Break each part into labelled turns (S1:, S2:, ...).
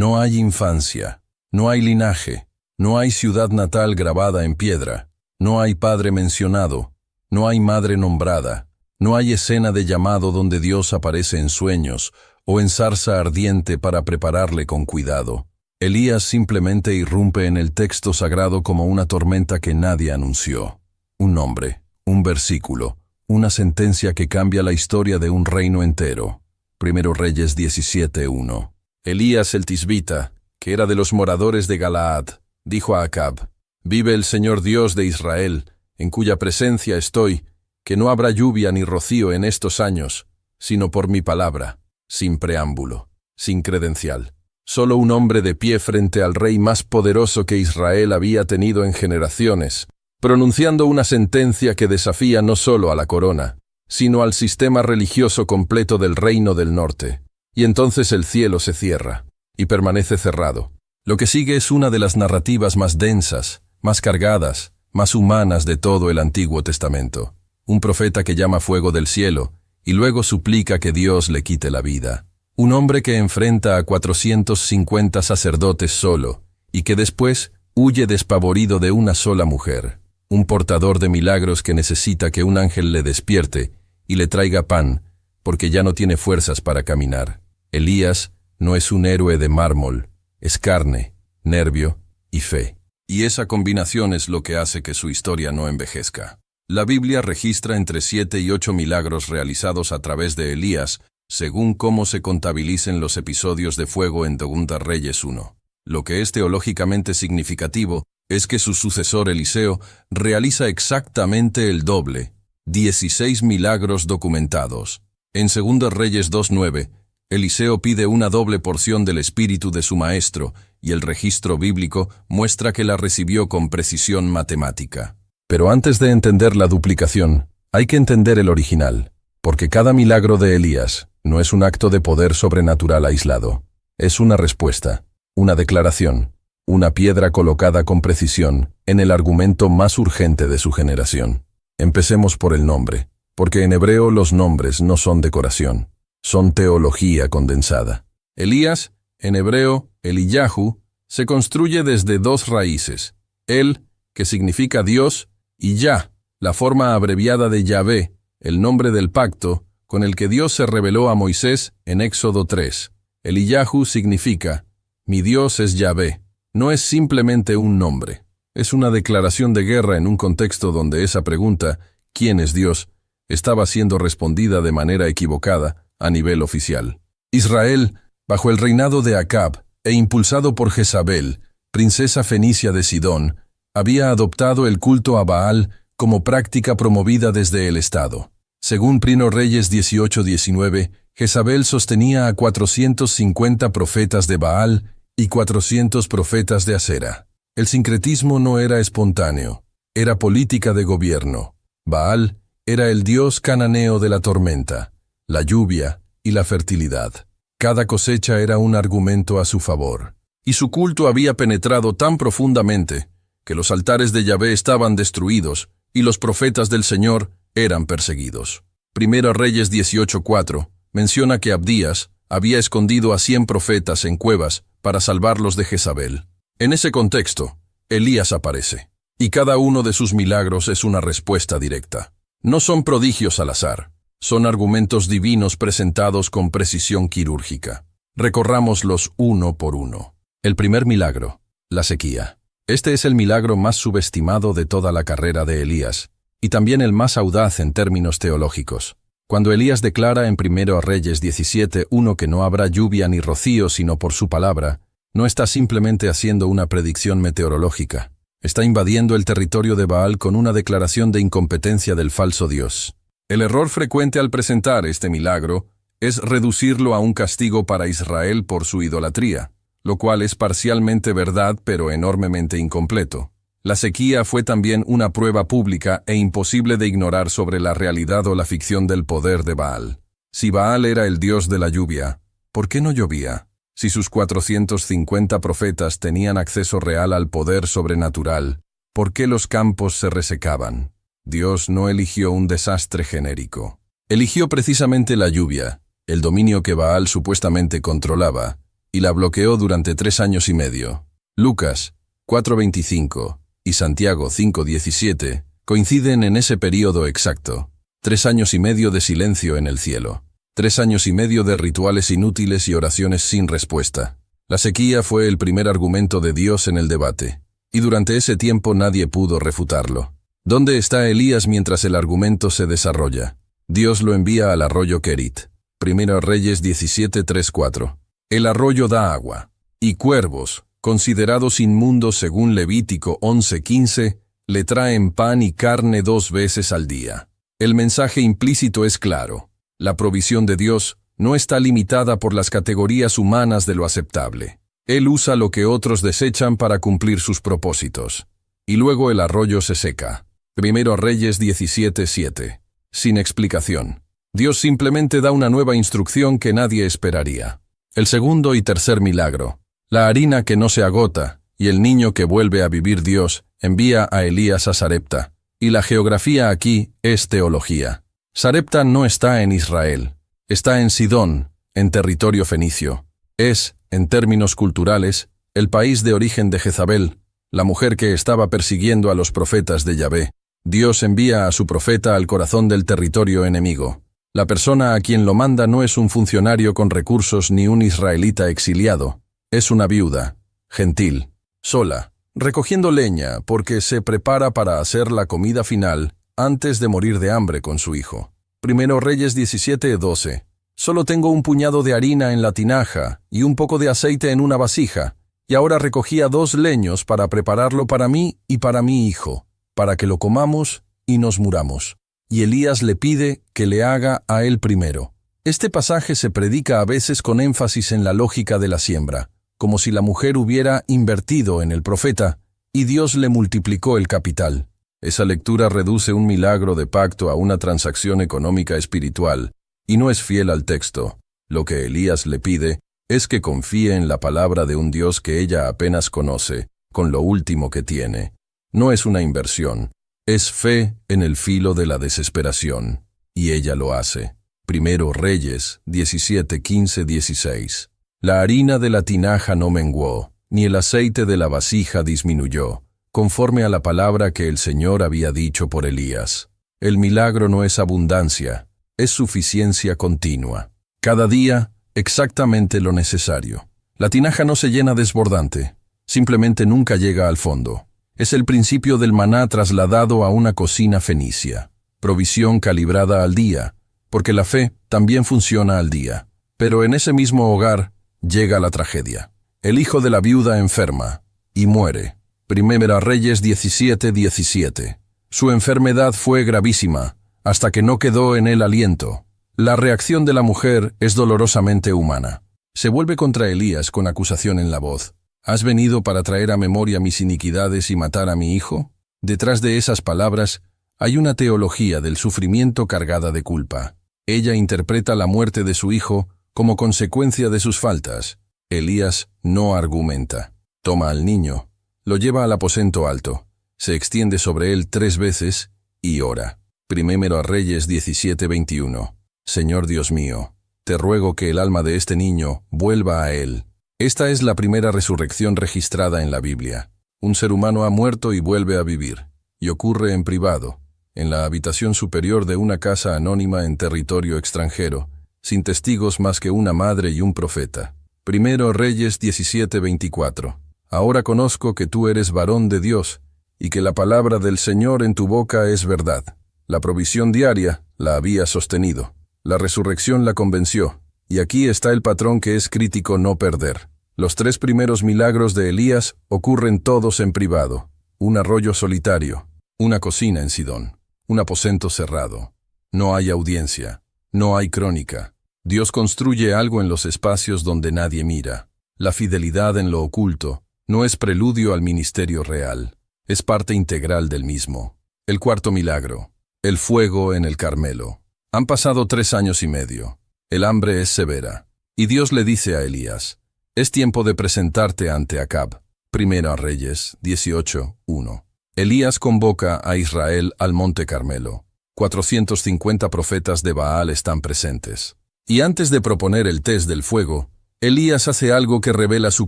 S1: No hay infancia, no hay linaje, no hay ciudad natal grabada en piedra, no hay padre mencionado, no hay madre nombrada, no hay escena de llamado donde Dios aparece en sueños o en zarza ardiente para prepararle con cuidado. Elías simplemente irrumpe en el texto sagrado como una tormenta que nadie anunció. Un nombre, un versículo, una sentencia que cambia la historia de un reino entero. 1 Reyes 17:1. Elías el Tisbita, que era de los moradores de Galaad, dijo a Acab: «Vive el Señor Dios de Israel, en cuya presencia estoy, que no habrá lluvia ni rocío en estos años, sino por mi palabra, sin preámbulo, sin credencial». Solo un hombre de pie frente al rey más poderoso que Israel había tenido en generaciones, pronunciando una sentencia que desafía no solo a la corona, sino al sistema religioso completo del reino del norte. Y entonces el cielo se cierra, y permanece cerrado. Lo que sigue es una de las narrativas más densas, más cargadas, más humanas de todo el Antiguo Testamento. Un profeta que llama fuego del cielo, y luego suplica que Dios le quite la vida. Un hombre que enfrenta a 450 sacerdotes solo, y que después huye despavorido de una sola mujer. Un portador de milagros que necesita que un ángel le despierte y le traiga pan, porque ya no tiene fuerzas para caminar. Elías no es un héroe de mármol, es carne, nervio y fe. Y esa combinación es lo que hace que su historia no envejezca. La Biblia registra entre 7 y 8 milagros realizados a través de Elías, según cómo se contabilicen los episodios de fuego en 2 Reyes 1. Lo que es teológicamente significativo es que su sucesor Eliseo realiza exactamente el doble, 16 milagros documentados. En 2 Reyes 2:9, Eliseo pide una doble porción del espíritu de su maestro, y el registro bíblico muestra que la recibió con precisión matemática. Pero antes de entender la duplicación, hay que entender el original, porque cada milagro de Elías no es un acto de poder sobrenatural aislado. Es una respuesta, una declaración, una piedra colocada con precisión en el argumento más urgente de su generación. Empecemos por el nombre, porque en hebreo los nombres no son decoración, son teología condensada. Elías, en hebreo Eliyahu, se construye desde dos raíces: El, que significa Dios, y Yah, la forma abreviada de Yahvé, el nombre del pacto con el que Dios se reveló a Moisés en Éxodo 3. Eliyahu significa: mi Dios es Yahvé. No es simplemente un nombre, es una declaración de guerra en un contexto donde esa pregunta, ¿quién es Dios?, estaba siendo respondida de manera equivocada a nivel oficial. Israel, bajo el reinado de Acab e impulsado por Jezabel, princesa fenicia de Sidón, había adoptado el culto a Baal como práctica promovida desde el Estado. Según 1 Reyes 18:19, Jezabel sostenía a 450 profetas de Baal y 400 profetas de Asera. El sincretismo no era espontáneo, era política de gobierno. Baal era el dios cananeo de la tormenta, la lluvia y la fertilidad. Cada cosecha era un argumento a su favor. Y su culto había penetrado tan profundamente que los altares de Yahvé estaban destruidos y los profetas del Señor eran perseguidos. 1 Reyes 18:4 menciona que Abdías había escondido a 100 profetas en cuevas para salvarlos de Jezabel. En ese contexto, Elías aparece, y cada uno de sus milagros es una respuesta directa. No son prodigios al azar, son argumentos divinos presentados con precisión quirúrgica. Recorrámoslos uno por uno. El primer milagro, la sequía. Este es el milagro más subestimado de toda la carrera de Elías, y también el más audaz en términos teológicos. Cuando Elías declara en 1 Reyes 17:1 que no habrá lluvia ni rocío sino por su palabra, no está simplemente haciendo una predicción meteorológica. Está invadiendo el territorio de Baal con una declaración de incompetencia del falso Dios. El error frecuente al presentar este milagro es reducirlo a un castigo para Israel por su idolatría, lo cual es parcialmente verdad pero enormemente incompleto. La sequía fue también una prueba pública e imposible de ignorar sobre la realidad o la ficción del poder de Baal. Si Baal era el dios de la lluvia, ¿por qué no llovía? Si sus 450 profetas tenían acceso real al poder sobrenatural, ¿por qué los campos se resecaban? Dios no eligió un desastre genérico. Eligió precisamente la lluvia, el dominio que Baal supuestamente controlaba, y la bloqueó durante 3 años y medio. Lucas 4:25 y Santiago 5:17 coinciden en ese período exacto. 3 años y medio de silencio en el cielo. 3 años y medio de rituales inútiles y oraciones sin respuesta. La sequía fue el primer argumento de Dios en el debate, y durante ese tiempo nadie pudo refutarlo. ¿Dónde está Elías mientras el argumento se desarrolla? Dios lo envía al arroyo Kerit. 1 Reyes 17:3-4. El arroyo da agua, y cuervos, considerados inmundos según Levítico 11:15, le traen pan y carne 2 veces al día. El mensaje implícito es claro. La provisión de Dios no está limitada por las categorías humanas de lo aceptable. Él usa lo que otros desechan para cumplir sus propósitos. Y luego el arroyo se seca. 1 Reyes 17:7. Sin explicación. Dios simplemente da una nueva instrucción que nadie esperaría. El segundo y tercer milagro. La harina que no se agota y el niño que vuelve a vivir. Dios envía a Elías a Sarepta. Y la geografía aquí es teología. Sarepta no está en Israel. Está en Sidón, en territorio fenicio. Es, en términos culturales, el país de origen de Jezabel, la mujer que estaba persiguiendo a los profetas de Yahvé. Dios envía a su profeta al corazón del territorio enemigo. La persona a quien lo manda no es un funcionario con recursos ni un israelita exiliado. Es una viuda, gentil, sola, recogiendo leña porque se prepara para hacer la comida final antes de morir de hambre con su hijo. 1 Reyes 17:12. Solo tengo un puñado de harina en la tinaja y un poco de aceite en una vasija, y ahora recogía 2 leños para prepararlo para mí y para mi hijo, para que lo comamos y nos muramos. Y Elías le pide que le haga a él primero. Este pasaje se predica a veces con énfasis en la lógica de la siembra, como si la mujer hubiera invertido en el profeta y Dios le multiplicó el capital. Esa lectura reduce un milagro de pacto a una transacción económica espiritual, y no es fiel al texto. Lo que Elías le pide es que confíe en la palabra de un Dios que ella apenas conoce, con lo último que tiene. No es una inversión, es fe en el filo de la desesperación, y ella lo hace. 1 Reyes 17:15-16. La harina de la tinaja no menguó, ni el aceite de la vasija disminuyó, conforme a la palabra que el Señor había dicho por Elías. El milagro no es abundancia, es suficiencia continua. Cada día, exactamente lo necesario. La tinaja no se llena desbordante, simplemente nunca llega al fondo. Es el principio del maná trasladado a una cocina fenicia. Provisión calibrada al día, porque la fe también funciona al día. Pero en ese mismo hogar llega la tragedia. El hijo de la viuda enferma y muere. 1 Reyes 17:17. Su enfermedad fue gravísima, hasta que no quedó en él aliento. La reacción de la mujer es dolorosamente humana. Se vuelve contra Elías con acusación en la voz. ¿Has venido para traer a memoria mis iniquidades y matar a mi hijo? Detrás de esas palabras hay una teología del sufrimiento cargada de culpa. Ella interpreta la muerte de su hijo como consecuencia de sus faltas. Elías no argumenta. Toma al niño, lo lleva al aposento alto, se extiende sobre él 3 veces y ora. 1 Reyes 17:21. Señor Dios mío, te ruego que el alma de este niño vuelva a él. Esta es la primera resurrección registrada en la Biblia. Un ser humano ha muerto y vuelve a vivir, y ocurre en privado, en la habitación superior de una casa anónima en territorio extranjero, sin testigos más que una madre y un profeta. 1 Reyes 17:24. Ahora conozco que tú eres varón de Dios, y que la palabra del Señor en tu boca es verdad. La provisión diaria la había sostenido. La resurrección la convenció, y aquí está el patrón que es crítico no perder. Los 3 primeros milagros de Elías ocurren todos en privado. Un arroyo solitario, una cocina en Sidón, un aposento cerrado. No hay audiencia, no hay crónica. Dios construye algo en los espacios donde nadie mira. La fidelidad en lo oculto no es preludio al ministerio real, es parte integral del mismo. El cuarto milagro, el fuego en el Carmelo. Han pasado 3 años y medio. El hambre es severa. Y Dios le dice a Elías, es tiempo de presentarte ante Acab. 1 Reyes 18:1. Elías convoca a Israel al monte Carmelo. 450 profetas de Baal están presentes. Y antes de proponer el test del fuego, Elías hace algo que revela su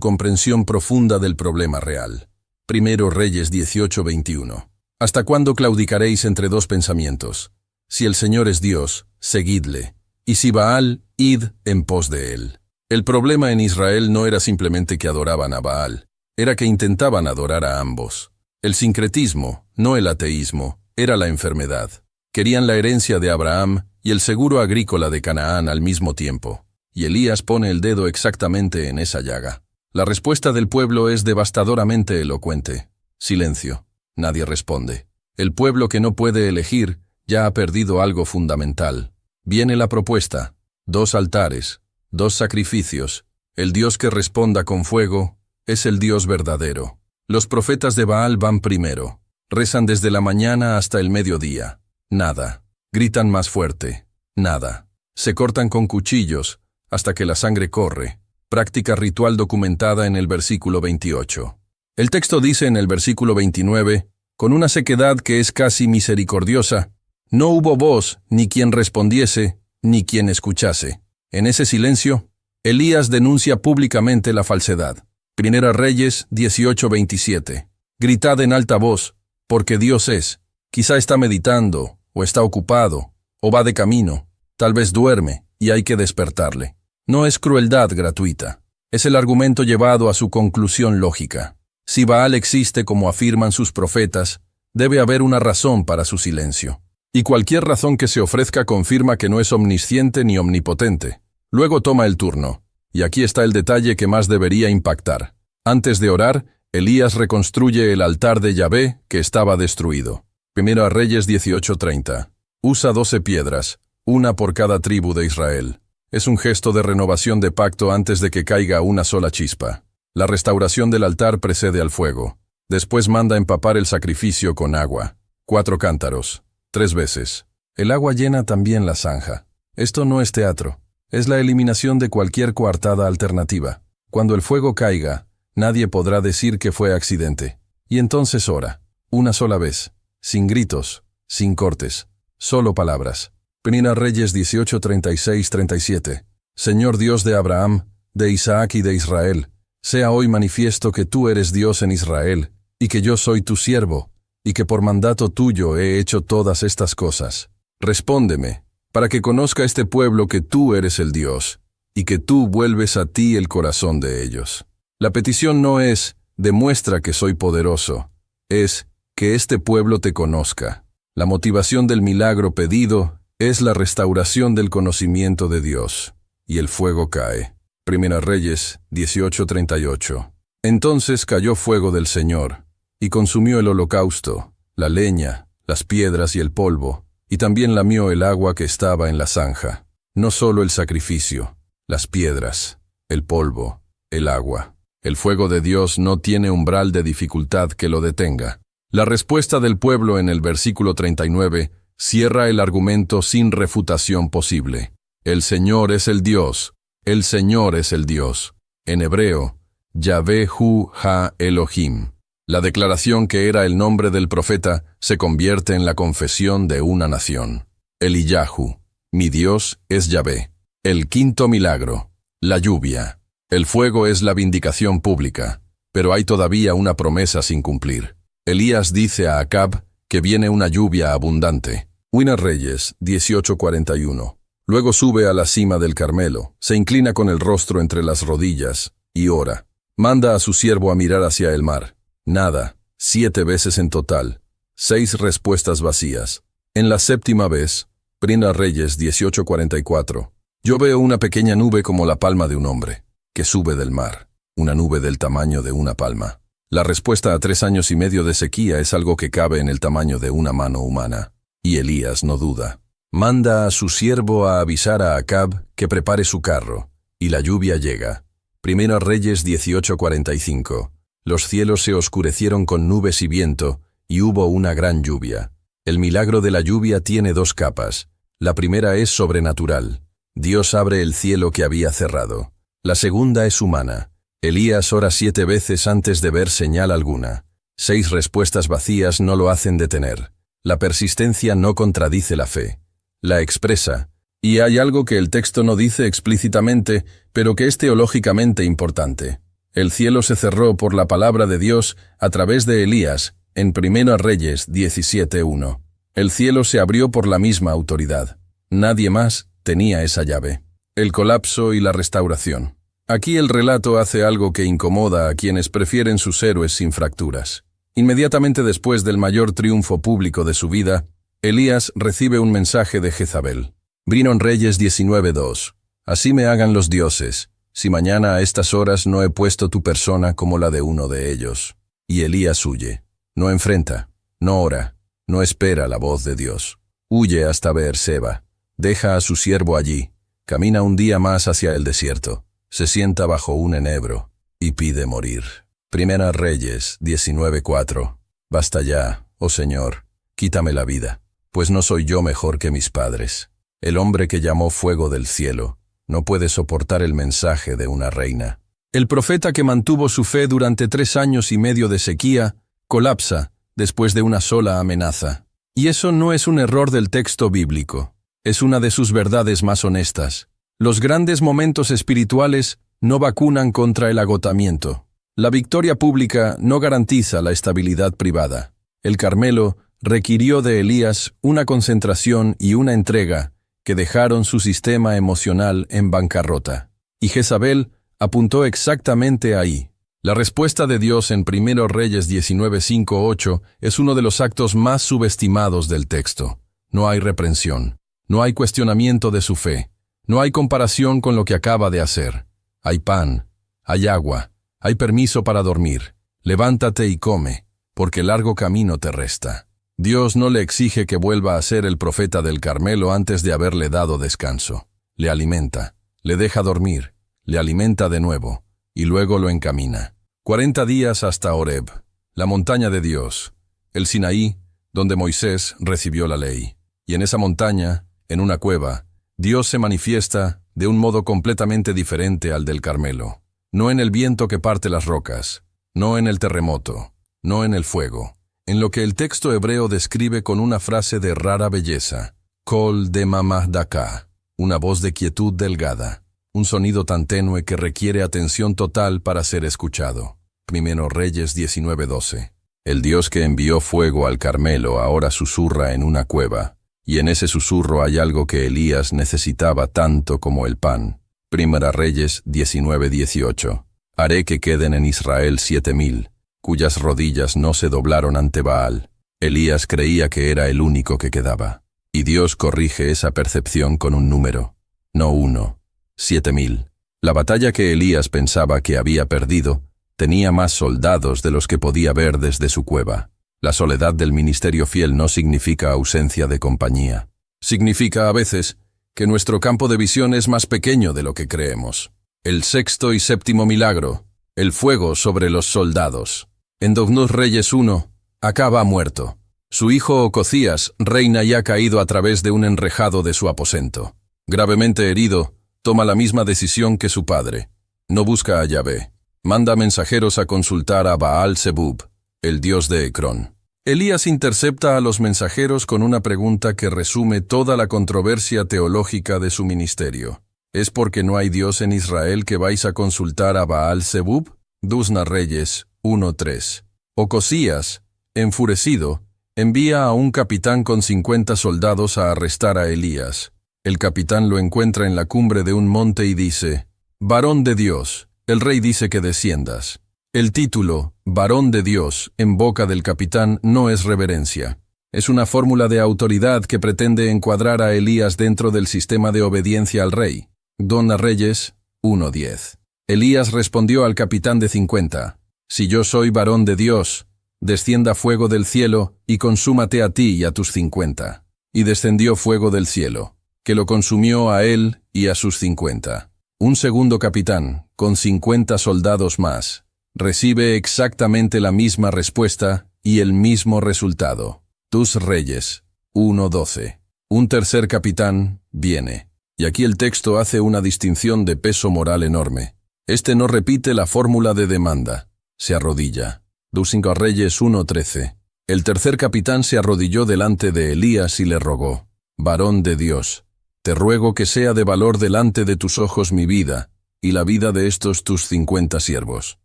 S1: comprensión profunda del problema real. Primero Reyes 18:21. ¿Hasta cuándo claudicaréis entre dos pensamientos? Si el Señor es Dios, seguidle, y si Baal, id en pos de él. El problema en Israel no era simplemente que adoraban a Baal, era que intentaban adorar a ambos. El sincretismo, no el ateísmo, era la enfermedad. Querían la herencia de Abraham y el seguro agrícola de Canaán al mismo tiempo. Y Elías pone el dedo exactamente en esa llaga. La respuesta del pueblo es devastadoramente elocuente. Silencio. Nadie responde. El pueblo que no puede elegir ya ha perdido algo fundamental. Viene la propuesta. 2 altares, 2 sacrificios. El Dios que responda con fuego es el Dios verdadero. Los profetas de Baal van primero. Rezan desde la mañana hasta el mediodía. Nada. Gritan más fuerte. Nada. Se cortan con cuchillos hasta que la sangre corre. Práctica ritual documentada en el versículo 28. El texto dice en el versículo 29, con una sequedad que es casi misericordiosa, no hubo voz, ni quien respondiese, ni quien escuchase. En ese silencio, Elías denuncia públicamente la falsedad. Primera Reyes 18:27. Gritad en alta voz, porque Dios es. Quizá está meditando, o está ocupado, o va de camino. Tal vez duerme, y hay que despertarle. No es crueldad gratuita. Es el argumento llevado a su conclusión lógica. Si Baal existe como afirman sus profetas, debe haber una razón para su silencio. Y cualquier razón que se ofrezca confirma que no es omnisciente ni omnipotente. Luego toma el turno. Y aquí está el detalle que más debería impactar. Antes de orar, Elías reconstruye el altar de Yahvé que estaba destruido. Primera Reyes 18:30. Usa 12 piedras, una por cada tribu de Israel. Es un gesto de renovación de pacto antes de que caiga una sola chispa. La restauración del altar precede al fuego. Después manda empapar el sacrificio con agua. 4 cántaros. 3 veces. El agua llena también la zanja. Esto no es teatro. Es la eliminación de cualquier coartada alternativa. Cuando el fuego caiga, nadie podrá decir que fue accidente. Y entonces ora. Una sola vez. Sin gritos. Sin cortes. Solo palabras. Primera Reyes 18:36-37. Señor Dios de Abraham, de Isaac y de Israel, sea hoy manifiesto que tú eres Dios en Israel, y que yo soy tu siervo, y que por mandato tuyo he hecho todas estas cosas. Respóndeme, para que conozca este pueblo que tú eres el Dios, y que tú vuelves a ti el corazón de ellos. La petición no es, demuestra que soy poderoso, es, que este pueblo te conozca. La motivación del milagro pedido es la restauración del conocimiento de Dios, y el fuego cae. Primera Reyes 18:38. Entonces cayó fuego del Señor, y consumió el holocausto, la leña, las piedras y el polvo, y también lamió el agua que estaba en la zanja. No solo el sacrificio, las piedras, el polvo, el agua. El fuego de Dios no tiene umbral de dificultad que lo detenga. La respuesta del pueblo en el versículo 39 cierra el argumento sin refutación posible. El Señor es el Dios. El Señor es el Dios. En hebreo, Yahvé Hu Ha Elohim. La declaración que era el nombre del profeta se convierte en la confesión de una nación. Eliyahu, mi Dios es Yahvé. El quinto milagro, la lluvia. El fuego es la vindicación pública, pero hay todavía una promesa sin cumplir. Elías dice a Acab que viene una lluvia abundante. Primera Reyes 18:41. Luego sube a la cima del Carmelo, se inclina con el rostro entre las rodillas y ora. Manda a su siervo a mirar hacia el mar. Nada, 7 veces en total, 6 respuestas vacías. En la séptima vez, Primera Reyes 18:44, yo veo una pequeña nube como la palma de un hombre, que sube del mar, una nube del tamaño de una palma. La respuesta a 3 años y medio de sequía es algo que cabe en el tamaño de una mano humana. Y Elías no duda. Manda a su siervo a avisar a Acab que prepare su carro, y la lluvia llega. Primera Reyes 18:45. Los cielos se oscurecieron con nubes y viento, y hubo una gran lluvia. El milagro de la lluvia tiene 2 capas. La primera es sobrenatural. Dios abre el cielo que había cerrado. La segunda es humana. Elías ora 7 veces antes de ver señal alguna. 6 respuestas vacías no lo hacen detener. La persistencia no contradice la fe. La expresa, Y hay algo que el texto no dice explícitamente, pero que es teológicamente importante. El cielo se cerró por la palabra de Dios a través de Elías, en 1 Reyes 17:1. El cielo se abrió por la misma autoridad. Nadie más tenía esa llave. El colapso y la restauración. Aquí el relato hace algo que incomoda a quienes prefieren sus héroes sin fracturas. Inmediatamente después del mayor triunfo público de su vida, Elías recibe un mensaje de Jezabel. 1 Reyes 19:2. Así me hagan los dioses, si mañana a estas horas no he puesto tu persona como la de uno de ellos. Y Elías huye. No enfrenta, no ora, no espera la voz de Dios. Huye hasta Beerseba. Deja a su siervo allí. Camina un día más hacia el desierto. Se sienta bajo un enebro y pide morir. 1 Reyes 19:4. Basta ya, oh Señor, quítame la vida, pues no soy yo mejor que mis padres. El hombre que llamó fuego del cielo no puede soportar el mensaje de una reina. El profeta que mantuvo su fe durante 3 años y medio de sequía colapsa después de una sola amenaza. Y eso no es un error del texto bíblico, es una de sus verdades más honestas. Los grandes momentos espirituales no vacunan contra el agotamiento. La victoria pública no garantiza la estabilidad privada. El Carmelo requirió de Elías una concentración y una entrega que dejaron su sistema emocional en bancarrota. Y Jezabel apuntó exactamente ahí. La respuesta de Dios en 1 Reyes 19:5-8 es uno de los actos más subestimados del texto. No hay reprensión, no hay cuestionamiento de su fe, no hay comparación con lo que acaba de hacer. Hay pan, hay agua, hay permiso para dormir. Levántate y come, porque largo camino te resta. Dios no le exige que vuelva a ser el profeta del Carmelo antes de haberle dado descanso. Le alimenta, le deja dormir, le alimenta de nuevo, y luego lo encamina. 40 días hasta Horeb, la montaña de Dios, el Sinaí, donde Moisés recibió la ley. Y en esa montaña, en una cueva, Dios se manifiesta de un modo completamente diferente al del Carmelo. No en el viento que parte las rocas, no en el terremoto, no en el fuego. En lo que el texto hebreo describe con una frase de rara belleza, Kol de Daka, una voz de quietud delgada, un sonido tan tenue que requiere atención total para ser escuchado. 1 Reyes 19:12. El Dios que envió fuego al Carmelo ahora susurra en una cueva, y en ese susurro hay algo que Elías necesitaba tanto como el pan. 1 Reyes 19:18. Haré que queden en Israel 7,000, cuyas rodillas no se doblaron ante Baal. Elías creía que era el único que quedaba. Y Dios corrige esa percepción con un número. No 1, 7,000. La batalla que Elías pensaba que había perdido tenía más soldados de los que podía ver desde su cueva. La soledad del ministerio fiel no significa ausencia de compañía. Significa a veces que nuestro campo de visión es más pequeño de lo que creemos. El 6º y 7º milagro, el fuego sobre los soldados. En 2 Reyes 1, Acab ha muerto. Su hijo Ocosías reina y ha caído a través de un enrejado de su aposento. Gravemente herido, toma la misma decisión que su padre. No busca a Yahvé. Manda mensajeros a consultar a Baal-Zebub, el dios de Ecrón. Elías intercepta a los mensajeros con una pregunta que resume toda la controversia teológica de su ministerio. ¿Es porque no hay Dios en Israel que vais a consultar a Baal-Zebub? 2 Reyes 1:3. Ocosías, enfurecido, envía a un capitán con 50 soldados a arrestar a Elías. El capitán lo encuentra en la cumbre de un monte y dice, «Varón de Dios, el rey dice que desciendas». El título, varón de Dios, en boca del capitán no es reverencia. Es una fórmula de autoridad que pretende encuadrar a Elías dentro del sistema de obediencia al rey. 2 Reyes 1:10. Elías respondió al capitán de 50, «Si yo soy varón de Dios, descienda fuego del cielo y consúmate a ti y a tus 50». Y descendió fuego del cielo, que lo consumió a él y a sus 50. Un segundo capitán, con 50 soldados más, recibe exactamente la misma respuesta y el mismo resultado. 2 Reyes 1:12. Un tercer capitán viene. Y aquí el texto hace una distinción de peso moral enorme. Este no repite la fórmula de demanda. Se arrodilla. 2 Reyes 1:13. El tercer capitán se arrodilló delante de Elías y le rogó, «Varón de Dios, Te ruego que sea de valor delante de tus ojos mi vida, y la vida de estos tus 50 siervos.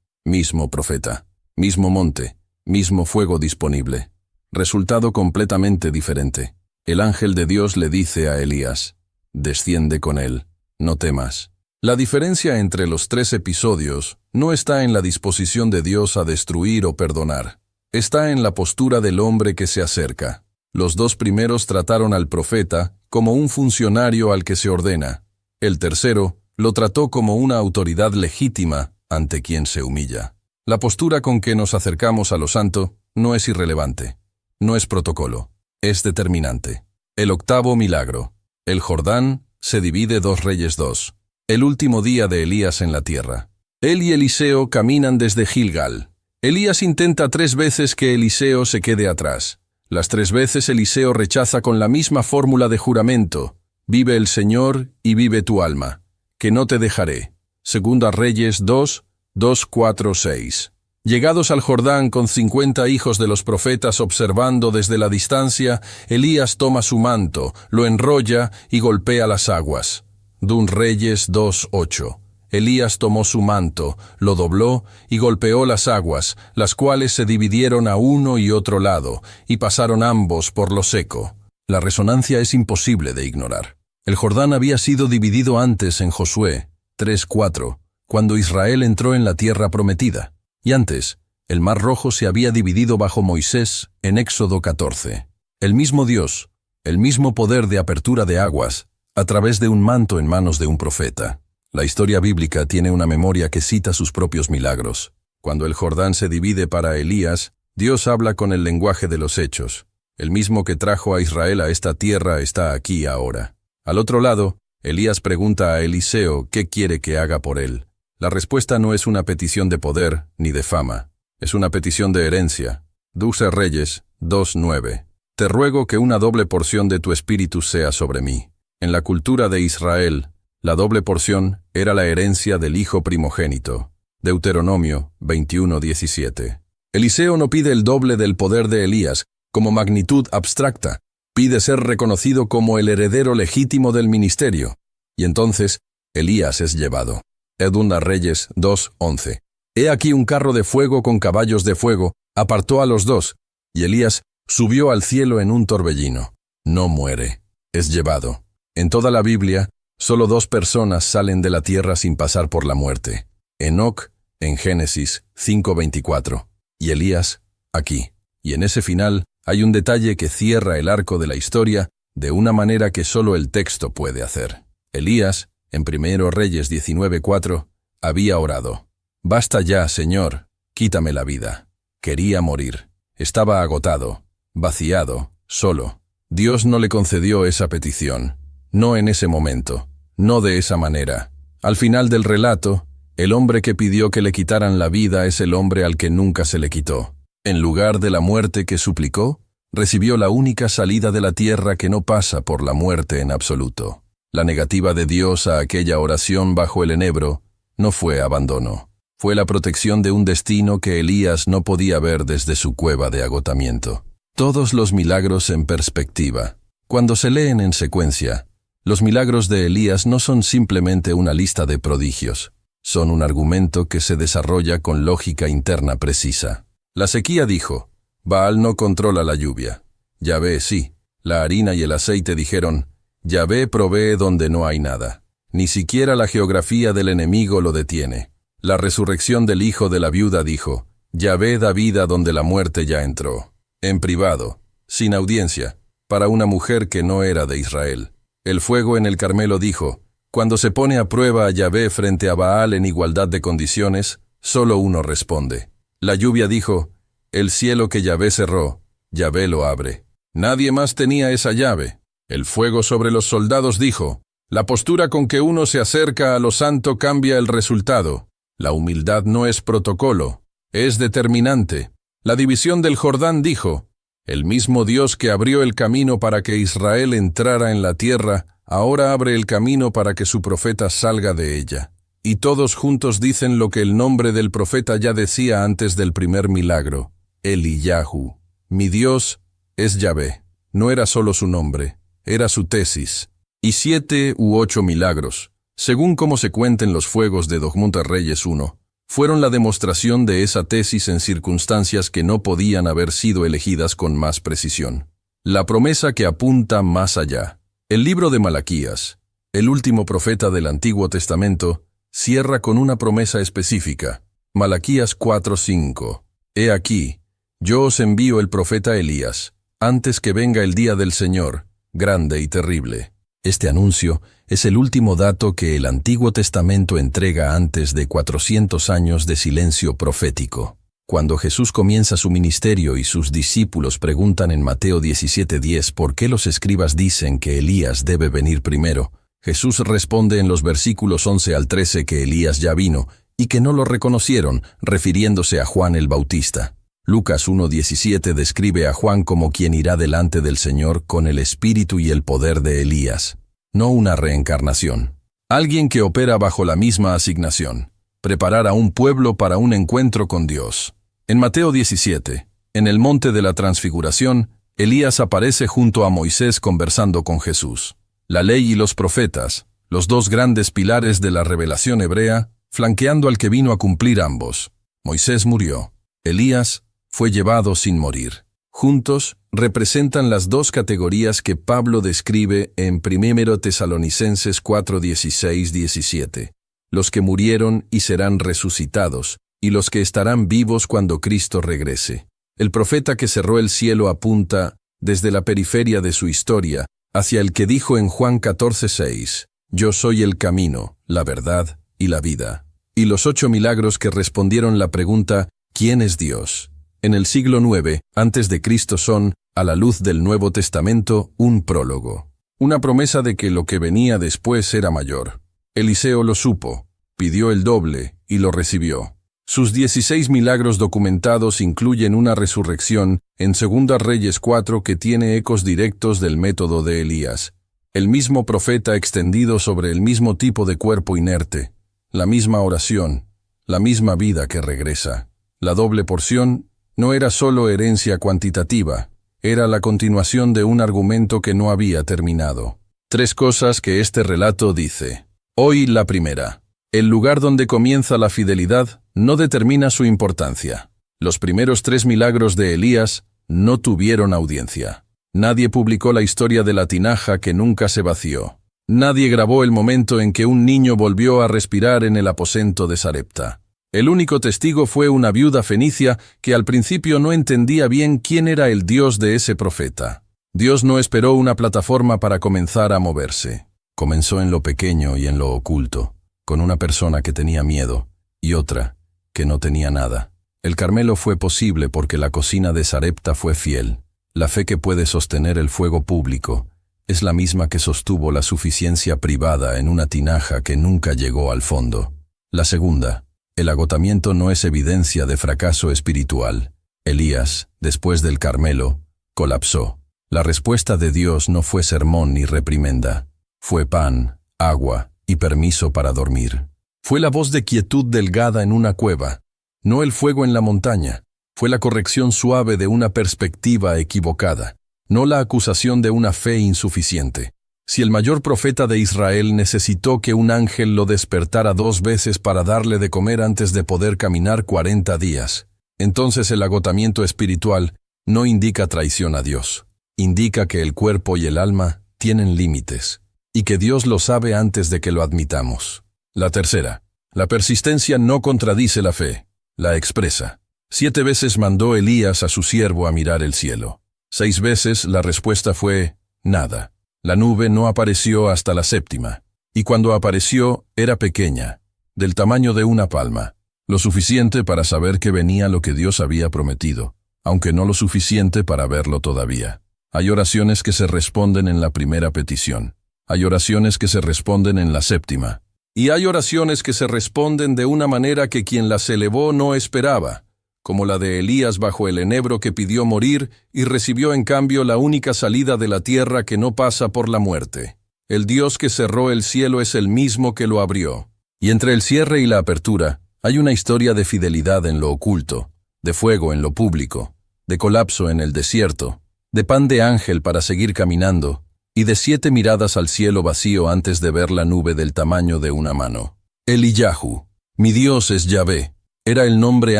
S1: Mismo profeta, mismo monte, mismo fuego disponible. Resultado completamente diferente. El ángel de Dios le dice a Elías: desciende con él, no temas. La diferencia entre los 3 episodios no está en la disposición de Dios a destruir o perdonar. Está en la postura del hombre que se acerca. Los 2 primeros trataron al profeta como un funcionario al que se ordena. El tercero lo trató como una autoridad legítima ante quien se humilla. La postura con que nos acercamos a lo santo no es irrelevante, no es protocolo, es determinante. El 8º milagro. El Jordán se divide 2 Reyes 2. El último día de Elías en la tierra. Él y Eliseo caminan desde Gilgal. Elías intenta 3 veces que Eliseo se quede atrás. Las 3 veces Eliseo rechaza con la misma fórmula de juramento: vive el Señor y vive tu alma, que no te dejaré. Segunda Reyes 2, 2, 4, 6. Llegados al Jordán con 50 hijos de los profetas observando desde la distancia, Elías toma su manto, lo enrolla y golpea las aguas. 2 Reyes 2, 8. Elías tomó su manto, lo dobló y golpeó las aguas, las cuales se dividieron a uno y otro lado, y pasaron ambos por lo seco. La resonancia es imposible de ignorar. El Jordán había sido dividido antes en Josué 3:4, cuando Israel entró en la tierra prometida. Y antes, el Mar Rojo se había dividido bajo Moisés en Éxodo 14. El mismo Dios, el mismo poder de apertura de aguas, a través de un manto en manos de un profeta. La historia bíblica tiene una memoria que cita sus propios milagros. Cuando el Jordán se divide para Elías, Dios habla con el lenguaje de los hechos. El mismo que trajo a Israel a esta tierra está aquí ahora. Al otro lado, Elías pregunta a Eliseo qué quiere que haga por él. La respuesta no es una petición de poder ni de fama. Es una petición de herencia. 2 Reyes 2:9. Te ruego que una doble porción de tu espíritu sea sobre mí. En la cultura de Israel, la doble porción era la herencia del hijo primogénito. Deuteronomio 21:17. Eliseo no pide el doble del poder de Elías, como magnitud abstracta. Pide ser reconocido como el heredero legítimo del ministerio. Y entonces, Elías es llevado. 2 Reyes 2:11. He aquí un carro de fuego con caballos de fuego, apartó a los 2, y Elías subió al cielo en un torbellino. No muere, es llevado. En toda la Biblia, solo 2 personas salen de la tierra sin pasar por la muerte. Enoc, en Génesis 5:24, y Elías, aquí. Y en ese final hay un detalle que cierra el arco de la historia de una manera que solo el texto puede hacer. Elías, en 1 Reyes 19:4, había orado: basta ya, Señor, quítame la vida. Quería morir. Estaba agotado, vaciado, solo. Dios no le concedió esa petición. No en ese momento, no de esa manera. Al final del relato, el hombre que pidió que le quitaran la vida es el hombre al que nunca se le quitó. En lugar de la muerte que suplicó, recibió la única salida de la tierra que no pasa por la muerte en absoluto. La negativa de Dios a aquella oración bajo el enebro no fue abandono. Fue la protección de un destino que Elías no podía ver desde su cueva de agotamiento. Todos los milagros en perspectiva. Cuando se leen en secuencia, los milagros de Elías no son simplemente una lista de prodigios. Son un argumento que se desarrolla con lógica interna precisa. La sequía dijo: Baal no controla la lluvia. Yahvé sí. La harina y el aceite dijeron: Yahvé provee donde no hay nada. Ni siquiera la geografía del enemigo lo detiene. La resurrección del hijo de la viuda dijo: Yahvé da vida donde la muerte ya entró. En privado, sin audiencia, para una mujer que no era de Israel. El fuego en el Carmelo dijo: Cuando se pone a prueba a Yahvé frente a Baal en igualdad de condiciones, solo uno responde. La lluvia dijo: El cielo que Yahvé cerró, Yahvé lo abre. Nadie más tenía esa llave. El fuego sobre los soldados dijo: La postura con que uno se acerca a lo santo cambia el resultado. La humildad no es protocolo, es determinante. La división del Jordán dijo: El mismo Dios que abrió el camino para que Israel entrara en la tierra, ahora abre el camino para que su profeta salga de ella. Y todos juntos dicen lo que el nombre del profeta ya decía antes del primer milagro: Eliyahu. Mi Dios es Yahvé. No era solo su nombre, era su tesis. y 7 u 8 milagros, según como se cuenten los fuegos de 2 Reyes 1, fueron la demostración de esa tesis en circunstancias que no podían haber sido elegidas con más precisión. La promesa que apunta más allá. El libro de Malaquías, el último profeta del Antiguo Testamento, cierra con una promesa específica. Malaquías 4:5. He aquí, yo os envío el profeta Elías, antes que venga el día del Señor, grande y terrible. Este anuncio es el último dato que el Antiguo Testamento entrega antes de 400 años de silencio profético. Cuando Jesús comienza su ministerio y sus discípulos preguntan en Mateo 17:10 por qué los escribas dicen que Elías debe venir primero, Jesús responde en los versículos 11 al 13 que Elías ya vino y que no lo reconocieron, refiriéndose a Juan el Bautista. Lucas 1:17 describe a Juan como quien irá delante del Señor con el espíritu y el poder de Elías, no una reencarnación. Alguien que opera bajo la misma asignación, preparar a un pueblo para un encuentro con Dios. En Mateo 17, en el monte de la Transfiguración, Elías aparece junto a Moisés conversando con Jesús. La ley y los profetas, los dos grandes pilares de la revelación hebrea, flanqueando al que vino a cumplir ambos. Moisés murió. Elías fue llevado sin morir. Juntos, representan las dos categorías que Pablo describe en 1 Tesalonicenses 4:16-17. Los que murieron y serán resucitados, y los que estarán vivos cuando Cristo regrese. El profeta que cerró el cielo apunta, desde la periferia de su historia, hacia el que dijo en Juan 14:6, «Yo soy el camino, la verdad y la vida». Y los 8 milagros que respondieron la pregunta, ¿quién es Dios? En el siglo IX, antes de Cristo son, a la luz del Nuevo Testamento, un prólogo. Una promesa de que lo que venía después era mayor. Eliseo lo supo, pidió el doble y lo recibió. Sus 16 milagros documentados incluyen una resurrección en 2 Reyes 4 que tiene ecos directos del método de Elías. El mismo profeta extendido sobre el mismo tipo de cuerpo inerte. La misma oración, la misma vida que regresa. La doble porción no era solo herencia cuantitativa, era la continuación de un argumento que no había terminado. 3 cosas que este relato dice. Hoy la primera. El lugar donde comienza la fidelidad no determina su importancia. Los primeros 3 milagros de Elías no tuvieron audiencia. Nadie publicó la historia de la tinaja que nunca se vació. Nadie grabó el momento en que un niño volvió a respirar en el aposento de Sarepta. El único testigo fue una viuda fenicia que al principio no entendía bien quién era el Dios de ese profeta. Dios no esperó una plataforma para comenzar a moverse. Comenzó en lo pequeño y en lo oculto, con una persona que tenía miedo y otra que no tenía nada. El Carmelo fue posible porque la cocina de Sarepta fue fiel. La fe que puede sostener el fuego público es la misma que sostuvo la suficiencia privada en una tinaja que nunca llegó al fondo. La segunda. El agotamiento no es evidencia de fracaso espiritual. Elías, después del Carmelo, colapsó. La respuesta de Dios no fue sermón ni reprimenda. Fue pan, agua y permiso para dormir. Fue la voz de quietud delgada en una cueva, no el fuego en la montaña. Fue la corrección suave de una perspectiva equivocada, no la acusación de una fe insuficiente. Si el mayor profeta de Israel necesitó que un ángel lo despertara 2 veces para darle de comer antes de poder caminar 40 días, entonces el agotamiento espiritual no indica traición a Dios. Indica que el cuerpo y el alma tienen límites, y que Dios lo sabe antes de que lo admitamos. La tercera. La persistencia no contradice la fe, la expresa. 7 veces mandó Elías a su siervo a mirar el cielo. 6 veces la respuesta fue nada. La nube no apareció hasta la 7ª, y cuando apareció era pequeña, del tamaño de una palma, lo suficiente para saber que venía lo que Dios había prometido, aunque no lo suficiente para verlo todavía. Hay oraciones que se responden en la primera petición, hay oraciones que se responden en la 7ª, y hay oraciones que se responden de una manera que quien las elevó no esperaba, como la de Elías bajo el enebro que pidió morir y recibió en cambio la única salida de la tierra que no pasa por la muerte. El Dios que cerró el cielo es el mismo que lo abrió. Y entre el cierre y la apertura hay una historia de fidelidad en lo oculto, de fuego en lo público, de colapso en el desierto, de pan de ángel para seguir caminando, y de 7 miradas al cielo vacío antes de ver la nube del tamaño de una mano. Eliyahu, mi Dios es Yahvé, era el nombre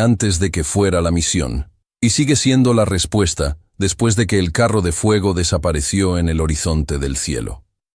S1: antes de que fuera la misión, y sigue siendo la respuesta después de que el carro de fuego desapareció en el horizonte del cielo.